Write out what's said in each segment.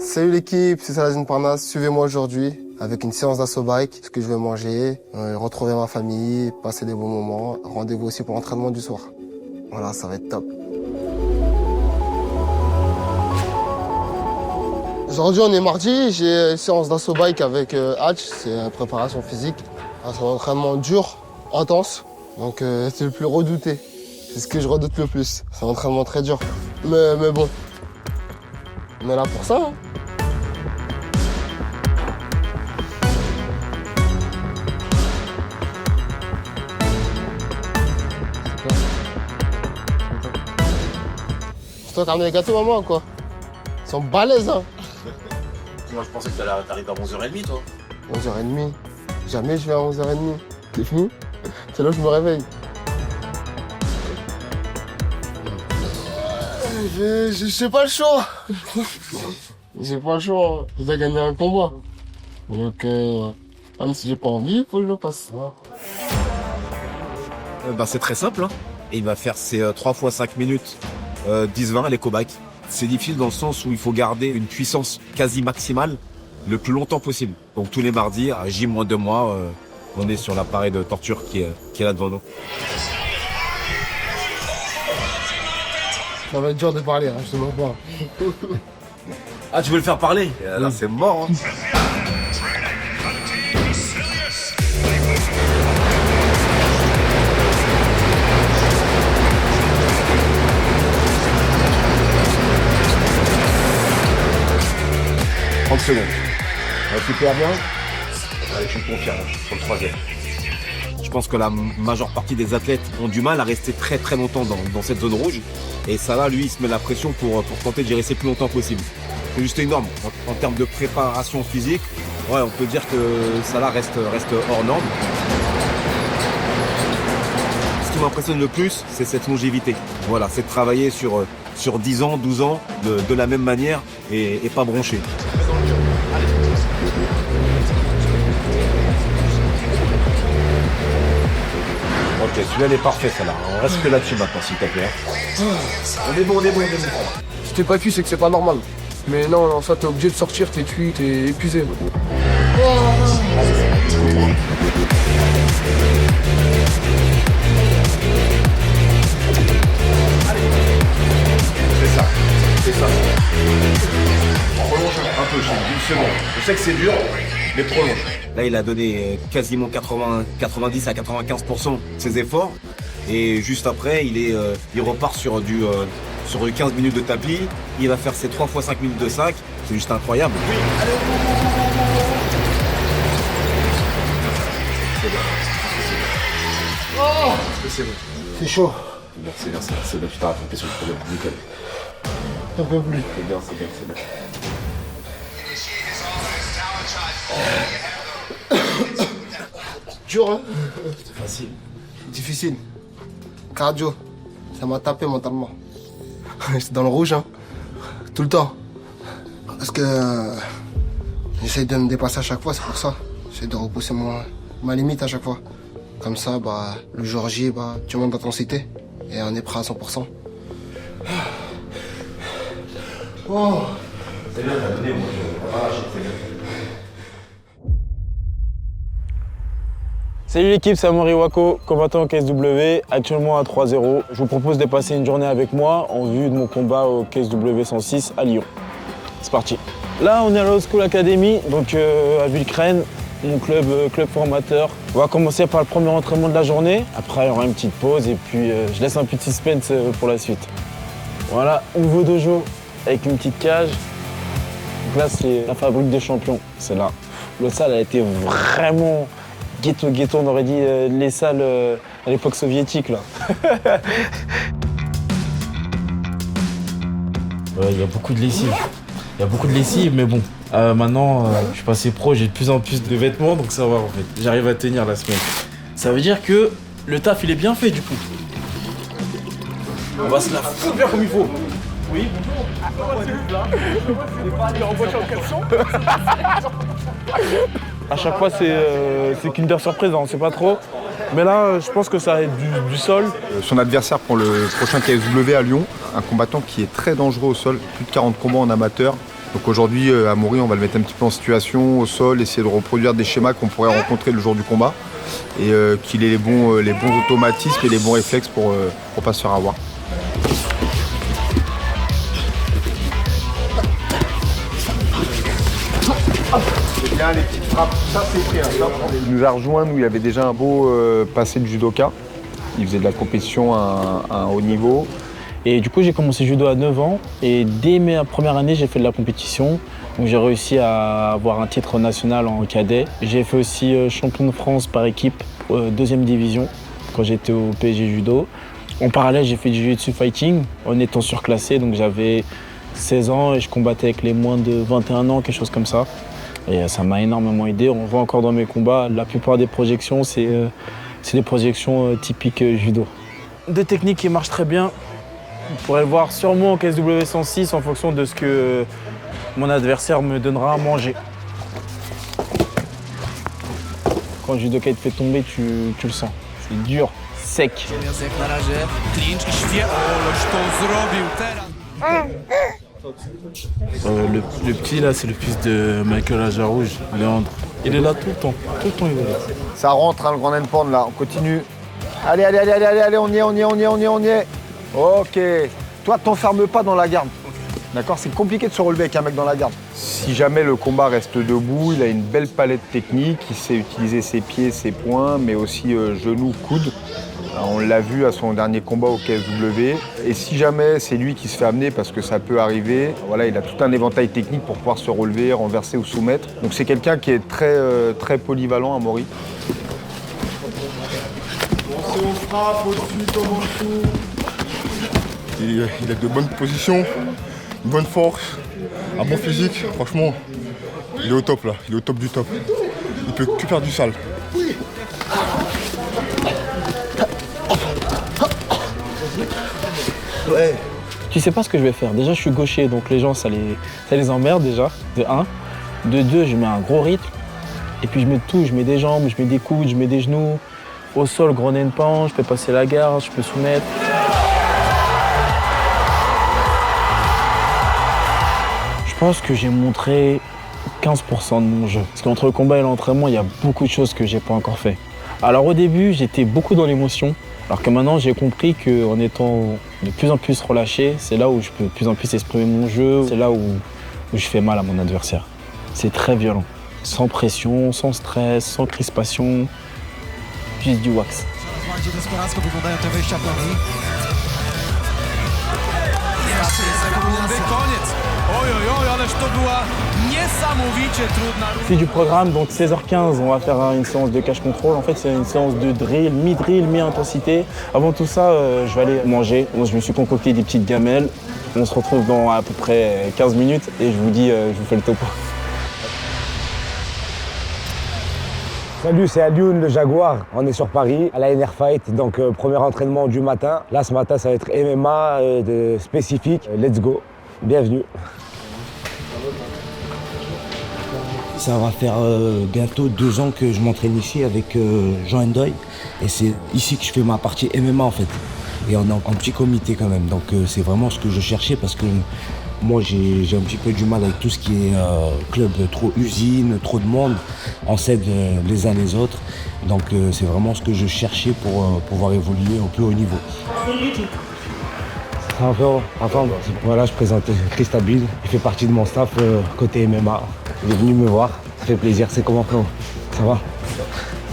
Salut l'équipe, c'est Saladin Parnasse. Suivez-moi aujourd'hui avec une séance d'assaut bike, ce que je vais manger, retrouver ma famille, passer des bons moments. Rendez-vous aussi pour l'entraînement du soir. Voilà, ça va être top. Aujourd'hui, on est mardi, j'ai une séance d'assaut bike avec Hatch, c'est une préparation physique. C'est un entraînement dur, intense, donc c'est le plus redouté. C'est ce que je redoute le plus. C'est un entraînement très dur. Mais bon, on est là pour ça. Hein. C'est toi qui as ramené les gâteaux, maman, quoi? Ils sont balèzes, hein. Moi, je pensais que t'arrives à 11h30, toi. 11h30. Jamais je vais à 11h30. T'es fou? C'est là où je me réveille. J'ai pas le choix. J'ai pas le choix. Je dois gagner un combat. Donc, même si j'ai pas envie, il faut que je le passe. C'est très simple. Hein. Et il va faire ses 3 fois 5 minutes, 10-20 à l'éco-bike. C'est difficile dans le sens où il faut garder une puissance quasi maximale le plus longtemps possible. Donc tous les mardis, à J-2 mois, on est sur l'appareil de torture qui est là devant nous. Ça va être dur de parler, hein, je te mens pas. Ah, tu veux le faire parler? Là, c'est mort. Hein. Secondes. Super bien. Allez, je suis confiant sur le troisième. Je pense que la majeure partie des athlètes ont du mal à rester très très longtemps dans cette zone rouge. Et Salah, lui, il se met la pression pour tenter d'y rester le plus longtemps possible. C'est juste énorme. En termes de préparation physique, ouais, on peut dire que Salah reste hors norme. Ce qui m'impressionne le plus, c'est cette longévité. Voilà, c'est de travailler sur 10 ans, 12 ans, de la même manière et pas broncher. Ok, celui-là il est parfait, ça là. On reste que là-dessus maintenant, s'il te plaît. On est bon. Si t'es pas cuit, c'est que c'est pas normal. Mais non, ça t'es obligé de sortir, t'es cuit, t'es épuisé. C'est ça. Prolonge un peu, une seconde. Je sais que c'est dur, mais prolonge. Là, il a donné quasiment 90 à 95% de ses efforts. Et juste après, il repart sur du 15 minutes de tapis. Il va faire ses 3 fois 5 minutes de sac. C'est juste incroyable. Oui, allez. C'est bon. C'est chaud. Merci, c'est bien. Tu t'as rattrapé sur le problème. Nickel. J'en peux plus. C'est bien. Dur, hein? C'est facile. Difficile. Cardio. Ça m'a tapé mentalement. J'étais dans le rouge, hein. Tout le temps. Parce que j'essaye de me dépasser à chaque fois, c'est pour ça. J'essaie de repousser ma limite à chaque fois. Comme ça, le jour J, tu montes d'intensité. Et on est prêt à 100%. Oh. C'est bien, t'as donné, moi je vais lâcher, c'est bien. Salut l'équipe, c'est Amaury Wako, combattant au KSW, actuellement à 3-0. Je vous propose de passer une journée avec moi en vue de mon combat au KSW 106 à Lyon. C'est parti. Là, on est à la Old School Academy, donc à Villecreine, mon club formateur. On va commencer par le premier entraînement de la journée. Après, il y aura une petite pause et puis je laisse un peu de suspense pour la suite. Voilà, nouveau dojo avec une petite cage. Donc là, c'est la fabrique des champions, c'est là. Le salle a été vraiment ghetto, on aurait dit les salles à l'époque soviétique, là. Il y a beaucoup de lessive. Mais bon, maintenant, je suis passé pro, j'ai de plus en plus de vêtements, donc ça va en fait. J'arrive à tenir la semaine. Ça veut dire que le taf, il est bien fait du coup. On va se la foutre bien comme il faut. Oui, À chaque fois, c'est Kinder Surprise, on ne sait pas trop. Mais là, je pense que ça va être du sol. Son adversaire pour le prochain KSW à Lyon, un combattant qui est très dangereux au sol, plus de 40 combats en amateur, Donc aujourd'hui, Amaury, on va le mettre un petit peu en situation, au sol, essayer de reproduire des schémas qu'on pourrait rencontrer le jour du combat et qu'il ait les bons automatismes et les bons réflexes pour pas se faire avoir. C'est bien les petites frappes, ça c'est pris. Il nous a rejoint, nous il avait déjà un beau passé de judoka. Il faisait de la compétition à un haut niveau. Et du coup, j'ai commencé judo à 9 ans et dès ma première année, j'ai fait de la compétition. Donc j'ai réussi à avoir un titre national en cadet. J'ai fait aussi champion de France par équipe, deuxième division, quand j'étais au PSG Judo. En parallèle, j'ai fait du jiu-jitsu fighting en étant surclassé, donc j'avais 16 ans et je combattais avec les moins de 21 ans, quelque chose comme ça. Et ça m'a énormément aidé. On voit encore dans mes combats, la plupart des projections, c'est des projections typiques judo. Des techniques qui marchent très bien. Vous pourrez le voir sûrement en KSW 106 en fonction de ce que mon adversaire me donnera à manger. Quand le judoka te fait tomber, tu le sens. C'est dur, sec. Le petit là, c'est le fils de Michael Ajarouge, Léandre. Il est là tout le temps il est là. Ça rentre hein, le grand endpoint là, on continue. Allez, on y est. Ok. Toi, t'enferme pas dans la garde. D'accord, c'est compliqué de se relever avec un mec dans la garde. Si jamais le combat reste debout, il a une belle palette technique, il sait utiliser ses pieds, ses poings, mais aussi genoux, coudes. On l'a vu à son dernier combat au KSW. Et si jamais c'est lui qui se fait amener, parce que ça peut arriver, voilà, il a tout un éventail technique pour pouvoir se relever, renverser ou soumettre. Donc c'est quelqu'un qui est très polyvalent, Amaury. On frappe au-dessus, comme en dessous. Il a de bonnes positions, une bonne force, un bon physique. Franchement, il est au top là, il est au top du top. Il peut que faire du sale. Ouais. Tu sais pas ce que je vais faire. Déjà, je suis gaucher, donc les gens, ça les emmerde déjà, de 1. De 2, je mets un gros rythme. Et puis je mets tout, je mets des jambes, je mets des coudes, je mets des genoux. Au sol, gros nez-pan, je peux passer la garde, je peux soumettre. Je pense que j'ai montré 15% de mon jeu. Parce qu'entre le combat et l'entraînement, il y a beaucoup de choses que j'ai pas encore fait. Alors au début, j'étais beaucoup dans l'émotion. Alors que maintenant, j'ai compris qu'en étant de plus en plus relâché, c'est là où je peux de plus en plus exprimer mon jeu. C'est là où je fais mal à mon adversaire. C'est très violent. Sans pression, sans stress, sans crispation. Juste du wax. C'est du programme, donc 16h15, on va faire une séance de cache contrôle. En fait, c'est une séance de drill, mi-drill, mi-intensité. Avant tout ça, je vais aller manger. Donc, je me suis concocté des petites gamelles. On se retrouve dans à peu près 15 minutes et je vous dis, je vous fais le topo. Salut, c'est Alioune, le Jaguar. On est sur Paris, à la NR Fight, donc premier entraînement du matin. Là, ce matin, ça va être MMA spécifique. Let's go. Bienvenue. Ça va faire bientôt 2 ans que je m'entraîne ici avec Jean Ndoye. Et c'est ici que je fais ma partie MMA en fait. Et on est en petit comité quand même. Donc c'est vraiment ce que je cherchais parce que moi j'ai un petit peu du mal avec tout ce qui est club, trop usine, trop de monde. On s'aide les uns les autres. Donc c'est vraiment ce que je cherchais pour pouvoir évoluer au plus haut niveau. Enfin, voilà, je présente Christa Bill. Il fait partie de mon staff côté MMA. Il est venu me voir. Ça fait plaisir. C'est comment, frérot? Ça va?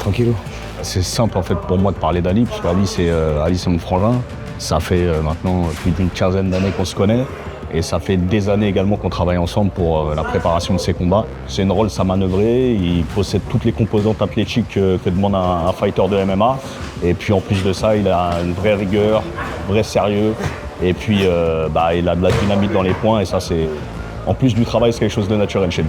Tranquillou? C'est simple en fait pour moi de parler d'Ali, parce qu'Ali c'est mon frangin. Ça fait maintenant plus d'une quinzaine d'années qu'on se connaît. Et ça fait des années également qu'on travaille ensemble pour la préparation de ses combats. C'est une Rolls à manœuvrer, il possède toutes les composantes athlétiques que demande un fighter de MMA. Et puis en plus de ça, il a une vraie rigueur, un vrai sérieux. Et puis il a de la dynamite dans les poings et ça c'est... En plus du travail, c'est quelque chose de naturel chez nous.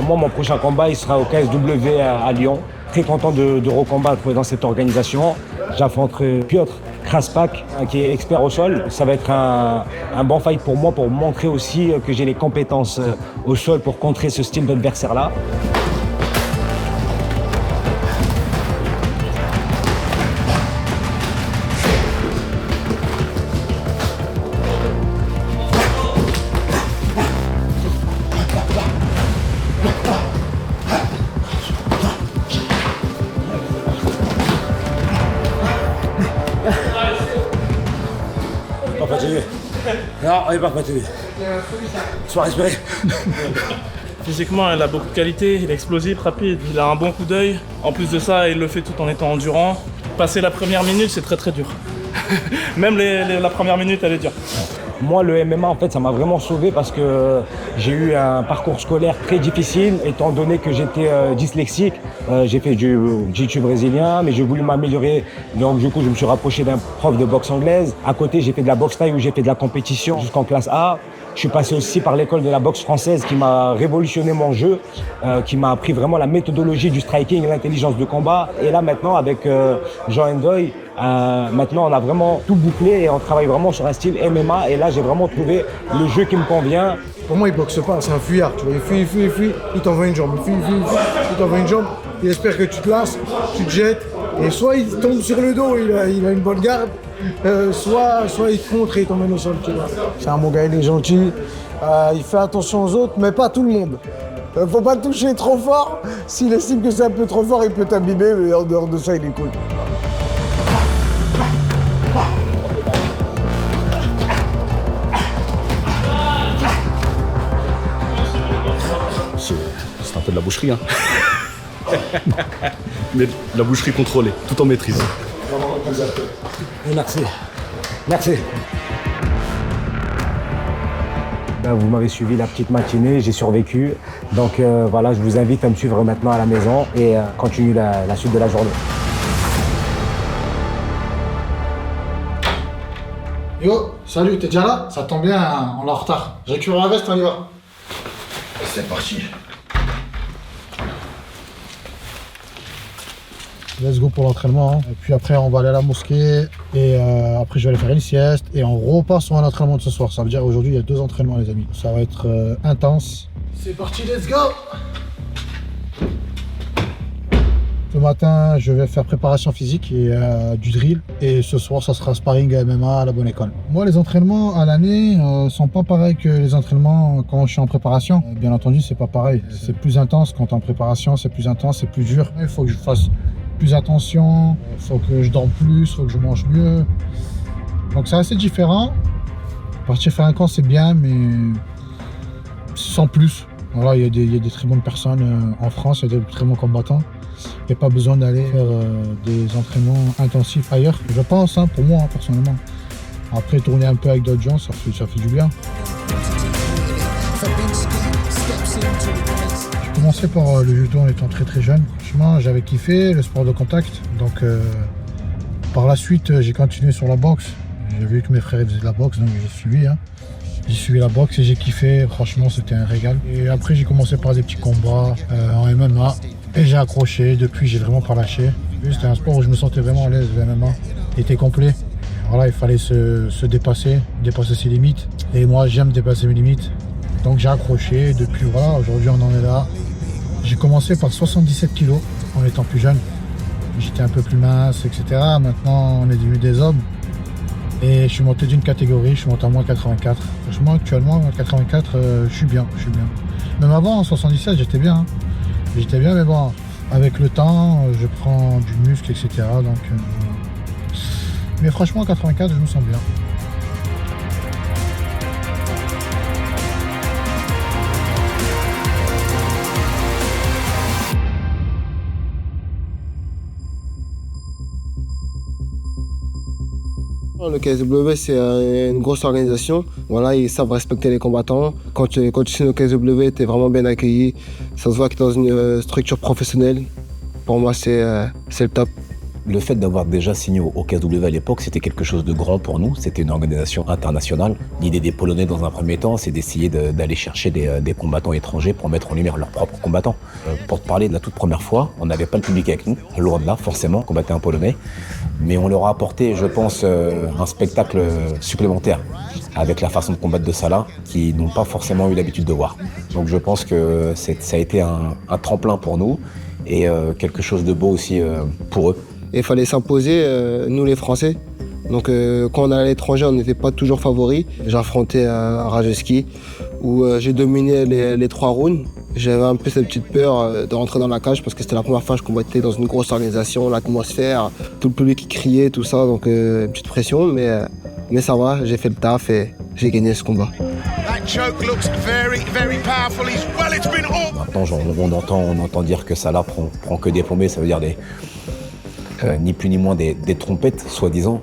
Moi, mon prochain combat, il sera au KSW à Lyon. Très content de recombattre dans cette organisation. J'affronterai Piotr Kraspak, qui est expert au sol. Ça va être un bon fight pour moi, pour montrer aussi que j'ai les compétences au sol pour contrer ce style d'adversaire-là. fatigué. Non, on n'est pas fatigué. Sois respiré. Physiquement, il a beaucoup de qualité, il est explosif, rapide, il a un bon coup d'œil. En plus de ça, il le fait tout en étant endurant. Passer la première minute, c'est très très dur. Même la première minute, elle est dure. Moi, le MMA, en fait, ça m'a vraiment sauvé parce que j'ai eu un parcours scolaire très difficile, étant donné que j'étais dyslexique. J'ai fait du jiu-jitsu brésilien, mais j'ai voulu m'améliorer. Donc, du coup, je me suis rapproché d'un prof de boxe anglaise. À côté, j'ai fait de la boxe thaï où j'ai fait de la compétition jusqu'en classe A. Je suis passé aussi par l'école de la boxe française qui m'a révolutionné mon jeu, qui m'a appris vraiment la méthodologie du striking et l'intelligence de combat. Et là, maintenant, avec Jean Ndoye, maintenant, on a vraiment tout bouclé et on travaille vraiment sur un style MMA. Et là, j'ai vraiment trouvé le jeu qui me convient. Pour moi, il boxe pas, c'est un fuyard. Tu vois, il fuit, il t'envoie une jambe. Il t'envoie une jambe, il espère que tu te lasses, tu te jettes. Et soit il tombe sur le dos, il a une bonne garde, soit il te contre et il t'emmène au sol. Tu vois. C'est un bon gars, il est gentil, il fait attention aux autres, mais pas tout le monde. Faut pas toucher trop fort. S'il estime que c'est un peu trop fort, il peut t'abîmer, mais en dehors de ça, il est cool. C'est un peu de la boucherie, hein. Mais de la boucherie contrôlée, tout en maîtrise. Merci. Merci. Ben, vous m'avez suivi la petite matinée, j'ai survécu. Donc voilà, je vous invite à me suivre maintenant à la maison et continue la suite de la journée. Yo, salut, t'es déjà là? Ça tombe bien, on est en retard. Je récupère la veste, on y va. C'est parti. Let's go pour l'entraînement. Et puis après, on va aller à la mosquée. Et après, je vais aller faire une sieste. Et on repart sur un entraînement de ce soir. Ça veut dire aujourd'hui, il y a 2 entraînements, les amis. Ça va être intense. C'est parti, let's go! Ce matin, je vais faire préparation physique et du drill. Et ce soir, ça sera sparring MMA à la bonne école. Moi, les entraînements à l'année sont pas pareils que les entraînements quand je suis en préparation. Bien entendu, c'est pas pareil. C'est plus intense quand t'es en préparation, c'est plus intense, c'est plus dur. Il faut que je fasse plus attention, il faut que je dorme plus, il faut que je mange mieux. Donc c'est assez différent. Partir faire un camp, c'est bien, mais sans plus. Voilà, il y a des très bonnes personnes en France, il y a des très bons combattants. Il n'y a pas besoin d'aller faire des entraînements intensifs ailleurs. Je pense, hein, pour moi, hein, personnellement. Après, tourner un peu avec d'autres gens, ça fait du bien. J'ai commencé par le judo en étant très jeune. Franchement, j'avais kiffé le sport de contact. Donc, par la suite, j'ai continué sur la boxe. J'ai vu que mes frères faisaient de la boxe, donc j'ai suivi. Hein. J'ai suivi la boxe et j'ai kiffé. Franchement, c'était un régal. Et après, j'ai commencé par des petits combats en MMA. Et j'ai accroché. Depuis, j'ai vraiment pas lâché. C'était un sport où je me sentais vraiment à l'aise. Le MMA était complet. Voilà, il fallait se dépasser ses limites. Et moi, j'aime dépasser mes limites. Donc j'ai accroché. Et depuis, voilà, aujourd'hui, on en est là. J'ai commencé par 77 kilos en étant plus jeune. J'étais un peu plus mince, etc. Maintenant, on est devenu des hommes. Et je suis monté d'une catégorie, je suis monté à moins 84. Franchement, actuellement, à moins 84, je suis bien. Même avant, en 77, j'étais bien. Hein. J'étais bien, mais bon, avec le temps, je prends du muscle, etc. Donc, mais franchement, à 84, je me sens bien. Le KSW, c'est une grosse organisation. Voilà, ils savent respecter les combattants. Quand tu signes au KSW, tu es vraiment bien accueilli. Ça se voit que tu es dans une structure professionnelle. Pour moi, c'est le top. Le fait d'avoir déjà signé au KSW à l'époque, c'était quelque chose de grand pour nous. C'était une organisation internationale. L'idée des Polonais, dans un premier temps, c'est d'essayer d'aller chercher des combattants étrangers pour mettre en lumière leurs propres combattants. Pour te parler de la toute première fois, on n'avait pas le public avec nous. Loin de là, forcément, combattait un Polonais. Mais on leur a apporté, je pense, un spectacle supplémentaire avec la façon de combattre de Salah qu'ils n'ont pas forcément eu l'habitude de voir. Donc je pense que ça a été un tremplin pour nous et quelque chose de beau aussi pour eux. Et il fallait s'imposer, nous les Français. Donc quand on allait à l'étranger, on n'était pas toujours favoris. J'ai affronté Rajewski où j'ai dominé les 3 rounds. J'avais un peu cette petite peur de rentrer dans la cage parce que c'était la première fois que je combattais dans une grosse organisation, l'atmosphère, tout le public qui criait, tout ça, donc une petite pression. Mais Mais ça va, j'ai fait le taf et j'ai gagné ce combat. Maintenant, on entend dire que Salah prend que des plombées, ça veut dire ni plus ni moins des trompettes, soi-disant.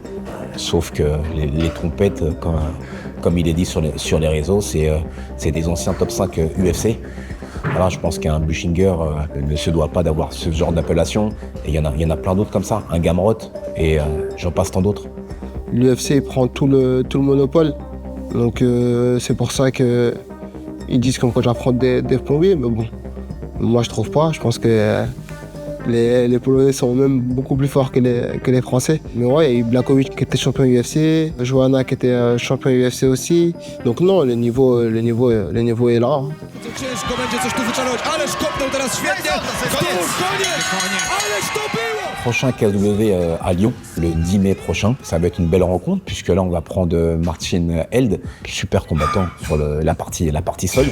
Sauf que les trompettes, comme il est dit sur les réseaux, c'est des anciens top 5 UFC. Voilà, je pense qu'un Buchinger ne se doit pas d'avoir ce genre d'appellation. Et il y en a plein d'autres comme ça, un Gamrot, et j'en passe tant d'autres. L'UFC prend tout le monopole. Donc c'est pour ça qu'ils disent comme quoi j'affronte des plombiers. Mais bon, moi je trouve pas. Je pense que les Polonais sont même beaucoup plus forts que les Français. Mais ouais, il y a eu Blachowicz qui était champion UFC, Joanna qui était champion UFC aussi. Donc non, le niveau est là. Prochain KSW à Lyon, le 10 mai prochain. Ça va être une belle rencontre, puisque là, on va prendre Martin Held, super combattant sur la partie sol.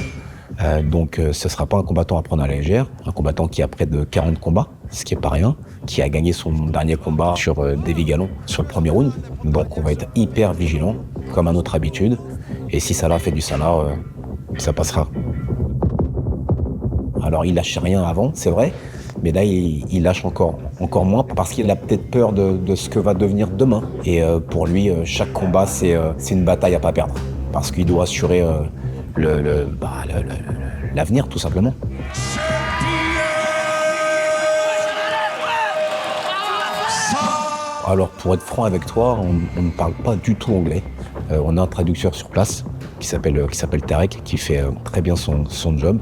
Donc ce ne sera pas un combattant à prendre à la légère, un combattant qui a près de 40 combats, ce qui n'est pas rien, qui a gagné son dernier combat sur Davy Gallon sur le premier round. Donc on va être hyper vigilant, comme à notre habitude. Et si Salah fait du Salah, ça passera. Alors il lâche rien avant, c'est vrai, mais là il lâche encore moins parce qu'il a peut-être peur de ce que va devenir demain. Et pour lui, chaque combat c'est une bataille à pas perdre, parce qu'il doit assurer l'avenir tout simplement. Alors pour être franc avec toi, on ne parle pas du tout anglais. On a un traducteur sur place qui s'appelle Tarek, qui fait très bien son job.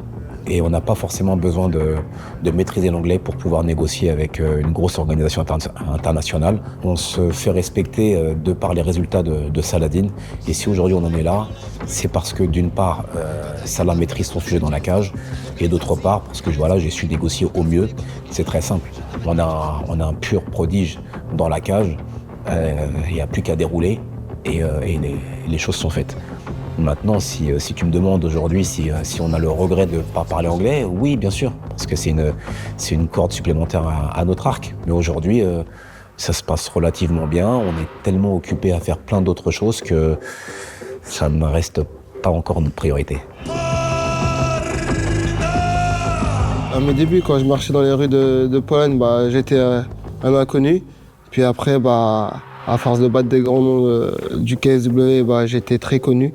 Et on n'a pas forcément besoin de maîtriser l'anglais pour pouvoir négocier avec une grosse organisation internationale. On se fait respecter de par les résultats de Saladin. Et si aujourd'hui on en est là, c'est parce que d'une part, Salah maîtrise son sujet dans la cage, et d'autre part, parce que voilà, j'ai su négocier au mieux. C'est très simple. On a un pur prodige dans la cage. Il n'y a plus qu'à dérouler et les choses sont faites. Maintenant, si tu me demandes aujourd'hui si on a le regret de ne pas parler anglais, oui, bien sûr, parce que c'est une corde supplémentaire à notre arc. Mais aujourd'hui, ça se passe relativement bien. On est tellement occupé à faire plein d'autres choses que ça ne reste pas encore notre priorité. À mes débuts, quand je marchais dans les rues de Pologne, j'étais un inconnu. Puis après, à force de battre des grands noms du KSW, j'étais très connu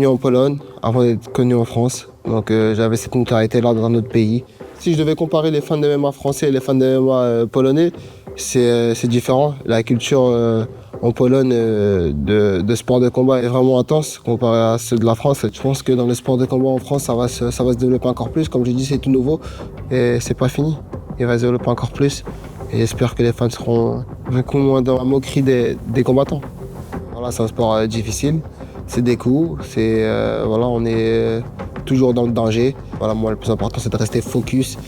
en Pologne, avant d'être connu en France. Donc j'avais cette notoriété-là dans notre pays. Si je devais comparer les fans de MMA français et les fans de MMA polonais, c'est différent. La culture en Pologne de sport de combat est vraiment intense comparé à ceux de la France. Je pense que dans le sport de combat en France, ça va se développer encore plus. Comme je dis, c'est tout nouveau et c'est pas fini. Il va se développer encore plus. Et j'espère que les fans seront beaucoup moins dans la moquerie des combattants. Voilà, c'est un sport difficile, c'est des coups, on est toujours dans le danger. Voilà, moi, le plus important, c'est de rester focus.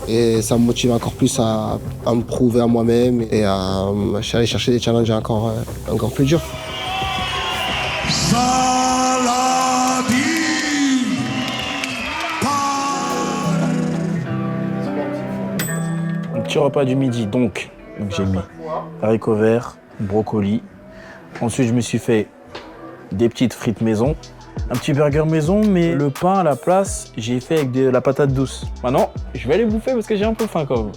Et ça me motive encore plus à me prouver à moi-même et à aller chercher des challenges encore plus durs. Petit repas du midi, donc j'ai mis haricots verts, brocoli. Ensuite, je me suis fait des petites frites maison, un petit burger maison, mais le pain à la place, j'ai fait avec de la patate douce. Maintenant, je vais aller bouffer parce que j'ai un peu faim quand même.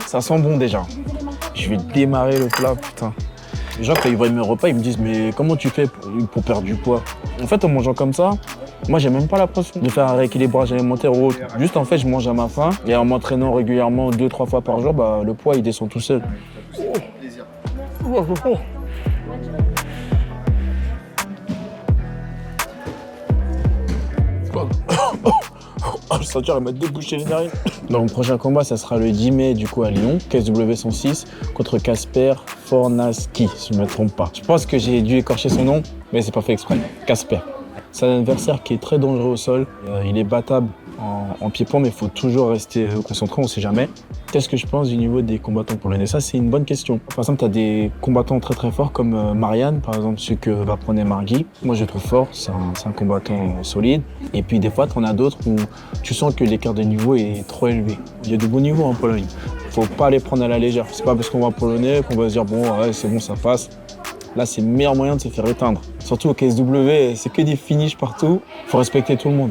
Ça sent bon déjà. Je vais démarrer le plat, putain. Les gens, quand ils voient mes repas, ils me disent « Mais comment tu fais pour perdre du poids ?» En fait, en mangeant comme ça, moi, j'ai même pas l'impression de faire un rééquilibrage alimentaire ou autre. Juste, en fait, je mange à ma faim. Et en m'entraînant régulièrement 2-3 fois par jour, le poids, il descend tout seul. Je sens qu'il m'a débouché les narines. Donc, le prochain combat, ça sera le 10 mai, du coup, à Lyon, KSW 106, contre Kasper Fornalski, si je ne me trompe pas. Je pense que j'ai dû écorcher son nom, mais c'est pas fait exprès. Kasper. C'est un adversaire qui est très dangereux au sol. Il est battable en pied-point, mais il faut toujours rester concentré, on ne sait jamais. Qu'est-ce que je pense du niveau des combattants polonais? Ça, c'est une bonne question. Par exemple, tu as des combattants très très forts comme Marian, par exemple, celui que va prendre Margui. Moi, je le trouve fort, c'est un combattant solide. Et puis des fois, tu en as d'autres où tu sens que l'écart de niveau est trop élevé. Il y a de beaux niveaux en Pologne. Faut pas les prendre à la légère. C'est pas parce qu'on va polonais qu'on va se dire bon, ouais, c'est bon, ça passe. Là, c'est le meilleur moyen de se faire éteindre. Surtout au KSW, c'est que des finishes partout. Faut respecter tout le monde.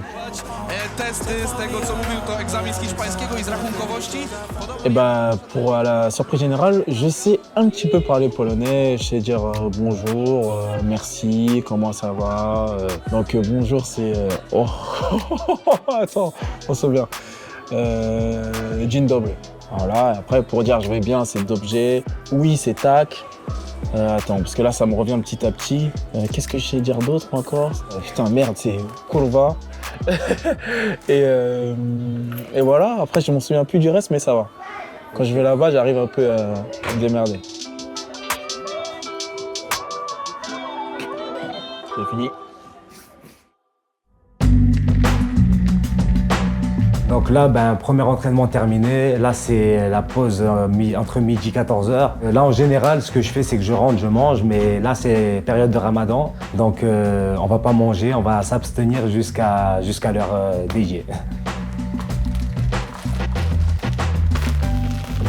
Et bah, pour la surprise générale, je sais un petit peu parler polonais. Je sais dire bonjour, merci, comment ça va. Donc bonjour, c'est... Oh, attends, on se souvient. Dzień dobry. Voilà, après pour dire je vais bien, c'est d'objet. Oui, c'est tac. Attends, parce que là ça me revient petit à petit. Qu'est-ce que je sais dire d'autre encore? Putain, merde, c'est kurwa. et voilà, après je m'en souviens plus du reste, mais ça va. Quand je vais là-bas, j'arrive un peu à me démerder. C'est fini. Donc là, premier entraînement terminé. Là, c'est la pause entre midi et 14h. Là, en général, ce que je fais, c'est que je rentre, je mange. Mais là, c'est période de Ramadan. Donc, on va pas manger, on va s'abstenir jusqu'à l'heure dédiée.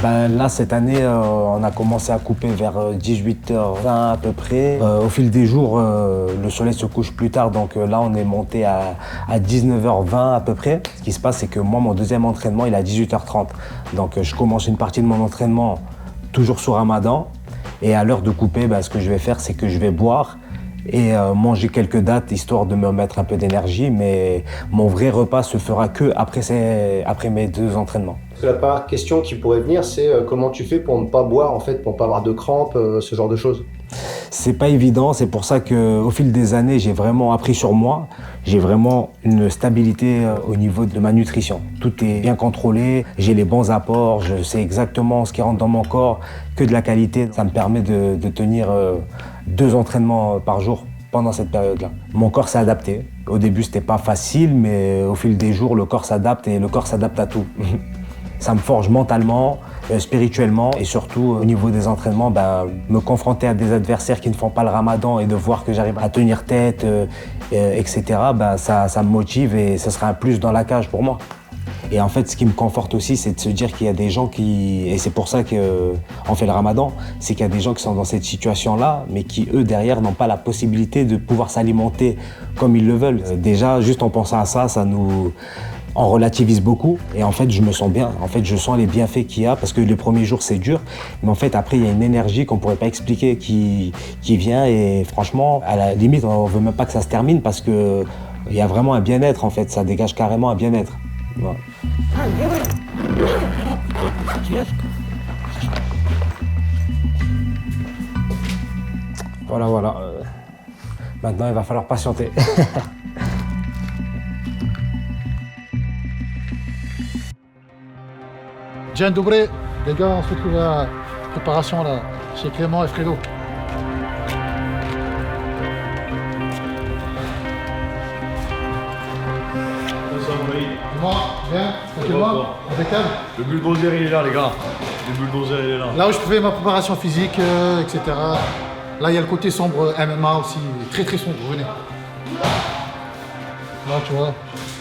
Là, cette année, on a commencé à couper vers 18h20 à peu près. Au fil des jours, le soleil se couche plus tard, donc là, on est monté à 19h20 à peu près. Ce qui se passe, c'est que moi, mon deuxième entraînement, il est à 18h30. Donc, je commence une partie de mon entraînement toujours sous Ramadan. Et à l'heure de couper, ce que je vais faire, c'est que je vais boire et manger quelques dattes, histoire de me mettre un peu d'énergie. Mais mon vrai repas se fera que après mes deux entraînements. La première question qui pourrait venir, c'est comment tu fais pour ne pas boire, en fait, pour ne pas avoir de crampes, ce genre de choses? C'est pas évident, c'est pour ça qu'au fil des années, j'ai vraiment appris sur moi. J'ai vraiment une stabilité au niveau de ma nutrition. Tout est bien contrôlé, j'ai les bons apports, je sais exactement ce qui rentre dans mon corps, que de la qualité. Ça me permet de tenir 2 entraînements par jour pendant cette période-là. Mon corps s'est adapté. Au début, c'était pas facile, mais au fil des jours, le corps s'adapte et le corps s'adapte à tout. Ça me forge mentalement, spirituellement et surtout au niveau des entraînements, me confronter à des adversaires qui ne font pas le Ramadan et de voir que j'arrive à tenir tête, etc., ça me motive et ce sera un plus dans la cage pour moi. Et en fait, ce qui me conforte aussi, c'est de se dire qu'il y a des gens et c'est pour ça qu'on fait le Ramadan, c'est qu'il y a des gens qui sont dans cette situation-là, mais qui, eux, derrière, n'ont pas la possibilité de pouvoir s'alimenter comme ils le veulent. Déjà, juste en pensant à ça, on relativise beaucoup et en fait je me sens bien. En fait je sens les bienfaits qu'il y a parce que les premiers jours c'est dur, mais en fait après il y a une énergie qu'on pourrait pas expliquer qui vient et franchement à la limite on veut même pas que ça se termine parce que il y a vraiment un bien-être en fait, ça dégage carrément un bien-être. Voilà. Maintenant il va falloir patienter. Dzień dobry, les gars, on se retrouve à la préparation là, chez Clément et Fredo. Moi, bien, tranquillement, impeccable. Le bulldozer il est là les gars, le bulldozer il est là. Là où je fais ma préparation physique, etc. Là il y a le côté sombre MMA aussi, très très sombre, venez. Là tu vois,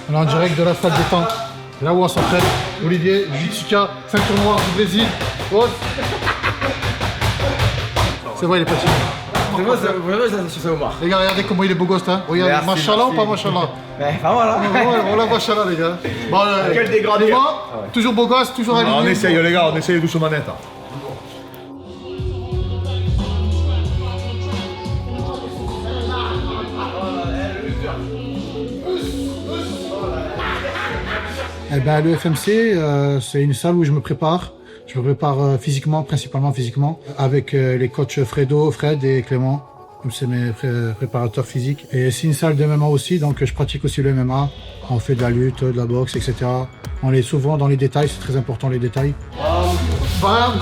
on est en direct de la salle détente. Là où on s'entraîne, Olivier, Jitsuka, ceinture noire du Brésil. Oh. C'est vrai, il est passionné. C'est moi, ça fait Omar. Les gars, regardez comment il est beau gosse, hein. Regardez, machallah ou pas machallah? Enfin voilà. Voilà, machallah, les gars. Bon, quel dégradé. Toujours beau gosse, toujours aligné. On essaye, les gars, on essaye doucement manette. Le FMC, c'est une salle où je me prépare. Je me prépare physiquement, principalement physiquement, avec les coachs Fred et Clément. C'est mes préparateurs physiques. Et c'est une salle de MMA aussi, donc je pratique aussi le MMA. On fait de la lutte, de la boxe, etc. On est souvent dans les détails, c'est très important les détails. Bam.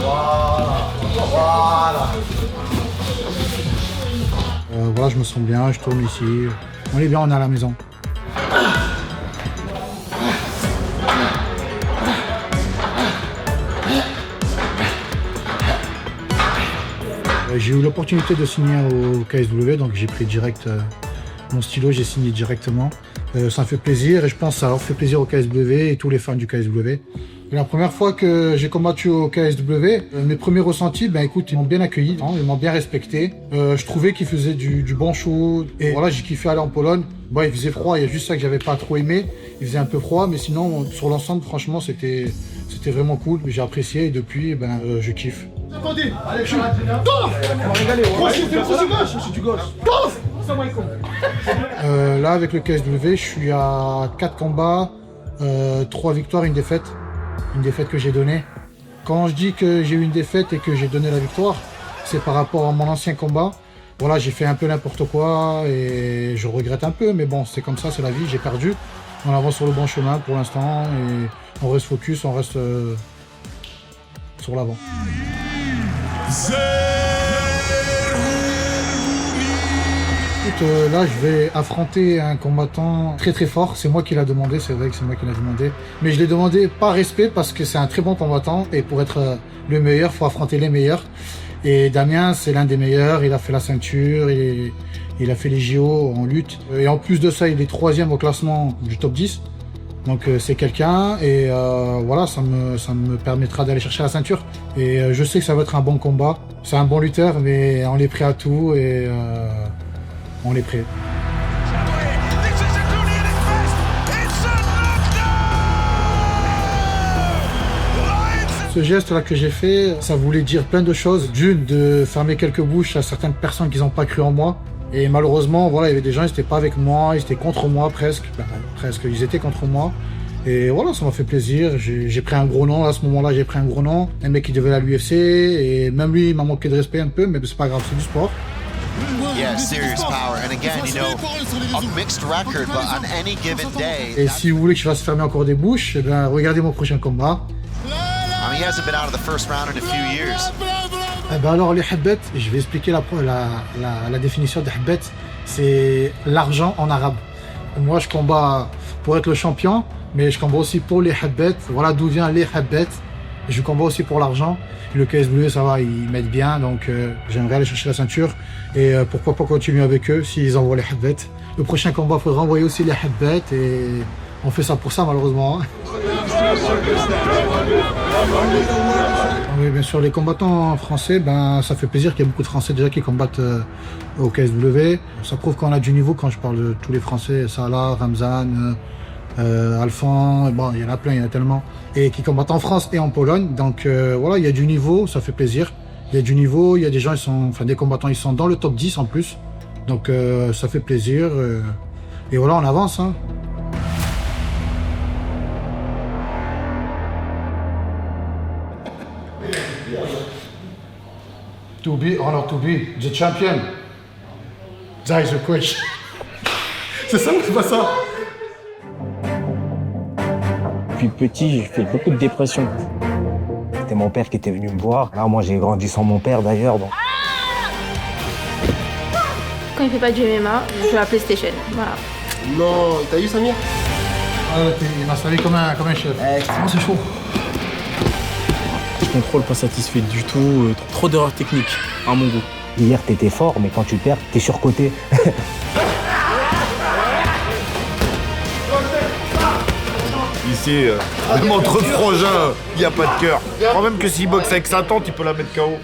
Voilà, je me sens bien, je tourne ici. On est bien, on est à la maison. J'ai eu l'opportunité de signer au KSW, donc j'ai pris direct mon stylo, j'ai signé directement. Ça me fait plaisir et je pense que ça leur fait plaisir au KSW et tous les fans du KSW. La première fois que j'ai combattu au KSW, mes premiers ressentis, ben écoute, ils m'ont bien accueilli, hein, ils m'ont bien respecté. Je trouvais qu'ils faisaient du bon show. Et voilà, j'ai kiffé aller en Pologne. Bon, il faisait froid, il y a juste ça que j'avais pas trop aimé. Il faisait un peu froid, mais sinon, sur l'ensemble, franchement, c'était vraiment cool. J'ai apprécié et depuis, ben, je kiffe. Attendez, allez, je suis là. Là, avec le KSW, je suis à 4 combats, 3 victoires, une défaite. Une défaite que j'ai donnée. Quand je dis que j'ai eu une défaite et que j'ai donné la victoire, c'est par rapport à mon ancien combat. Voilà, j'ai fait un peu n'importe quoi et je regrette un peu, mais bon, c'est comme ça, c'est la vie, j'ai perdu. On avance sur le bon chemin pour l'instant et on reste focus, on reste sur l'avant. Là, je vais affronter un combattant très très fort. C'est moi qui l'a demandé, c'est vrai que c'est moi qui l'a demandé. Mais je l'ai demandé par respect parce que c'est un très bon combattant et pour être le meilleur, il faut affronter les meilleurs. Et Damien, c'est l'un des meilleurs. Il a fait la ceinture, il a fait les JO en lutte. Et en plus de ça, il est 3e au classement du top 10. Donc c'est quelqu'un et voilà, ça me permettra d'aller chercher la ceinture. Et je sais que ça va être un bon combat. C'est un bon lutteur, mais on est prêt à tout et on est prêt. Ce geste-là que j'ai fait, ça voulait dire plein de choses. D'une, de fermer quelques bouches à certaines personnes qui n'ont pas cru en moi. Et malheureusement, voilà, il y avait des gens, ils n'étaient pas avec moi, ils étaient contre moi presque. Ben, presque, ils étaient contre moi. Et voilà, ça m'a fait plaisir. J'ai pris un gros nom, à ce moment-là, j'ai pris un gros nom. Un mec qui devait à l'UFC, et même lui, il m'a manqué de respect un peu, mais c'est pas grave, c'est du sport. Yeah, serious power. And again, you know, a mixed record, but on any given day. Et si vous voulez que je fasse fermer encore des bouches, eh ben, regardez mon prochain combat. I mean, he hasn't been out of the first round in a few years. Eh ben alors, les habbet, je vais expliquer la définition de habbet. C'est l'argent en arabe. Moi, je combats pour être le champion, mais je combats aussi pour les habbet. Voilà d'où vient les habbet. Je combats aussi pour l'argent. Le KSW, ça va, ils m'aident bien, donc j'aimerais aller chercher la ceinture. Et pourquoi pas continuer avec eux s'ils envoient les habbet. Le prochain combat, il faudra envoyer aussi les habbet et on fait ça pour ça, malheureusement. Oui, bien sûr, les combattants français, ben, ça fait plaisir qu'il y ait beaucoup de Français déjà qui combattent au KSW. Ça prouve qu'on a du niveau quand je parle de tous les Français, Salah, Ramzan, Alphand, bon, il y en a plein, il y en a tellement, et qui combattent en France et en Pologne. Donc voilà, il y a du niveau, ça fait plaisir. Il y a du niveau, il y a des gens, des combattants, ils sont dans le top 10 en plus. Donc ça fait plaisir. Et voilà, on avance. Hein. To be, honor to be the champion. That is the question. C'est ça ou c'est pas ça? Depuis petit, j'ai fait beaucoup de dépression. C'était mon père qui était venu me voir. Là, moi, j'ai grandi sans mon père d'ailleurs. Donc... Quand il fait pas du MMA, je joue à PlayStation. Voilà. Non, t'as vu Samir? Il m'a servi comme un chef. C'est chaud. Je contrôle pas satisfait du tout. Trop d'erreurs techniques à mon goût. Hier, t'étais fort, mais quand tu perds, t'es surcoté. Ici, même entre frangins, il n'y a pas de cœur. Je crois même que s'il boxe avec sa tante, il peut la mettre KO.